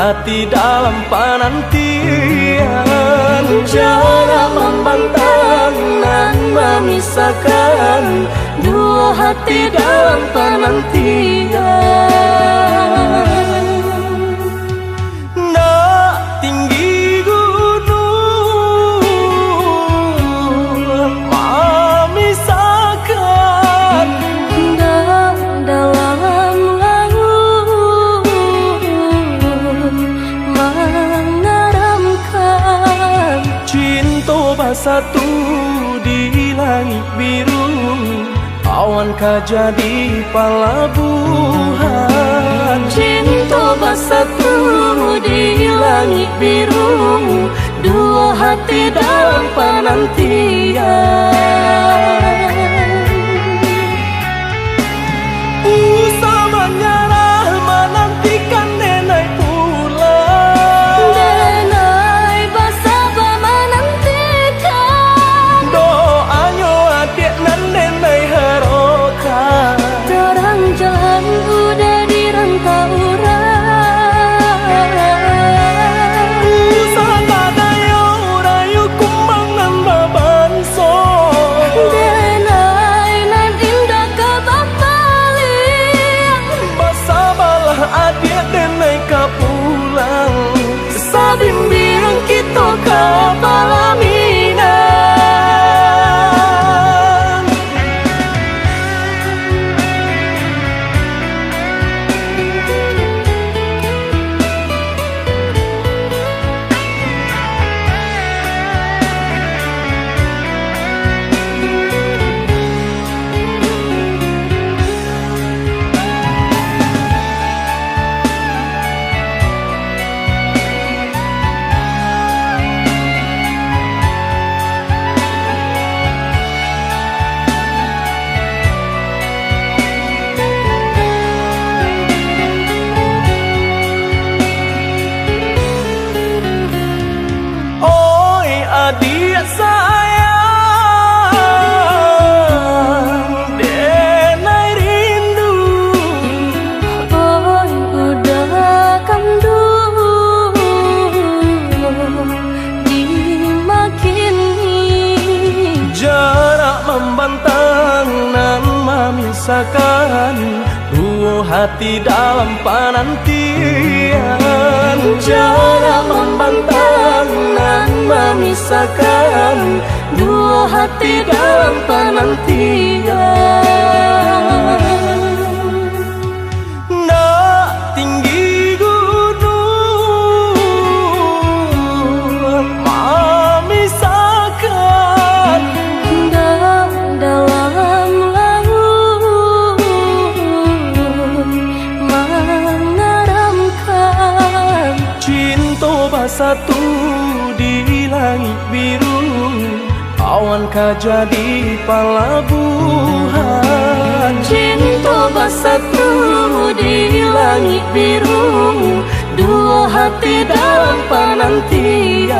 hati dalam penantian. Jarak membentang dan memisahkan dua hati dalam penantian. Nak tinggi gunung memisahkan, dan dalam laut mengeramkan. Cinta bersatu di langit biru, awankah jadi pelabuhan. Cinta bersatu di langit biru, dua hati dalam penantian. Usah menyerah menantikan nenek pulang. Denai bersabar menantikan, Doanya adik dan nenek harokan. terang jalan udah dirantau orang. Usah kadayo rayu kumbang dan babanso. Denai nan indah kebapaling, Bersabarlah adik nenek ka pulang. Sabimbing kita ka palaminan. Oi adik sayang, denai rindu. oi udah kandu dimakini. Jarak membentang dan memisahkan dua hati dalam penantian. Jarak membentang dan memisahkan dua hati dalam penantian. Nak tinggi gunung memisahkan, Dan dalam laut mengeramkan. cinta bersatu di langit biru, awankah jadi pelabuhan. Cinta bersatu di langit biru, dua hati dalam penantian.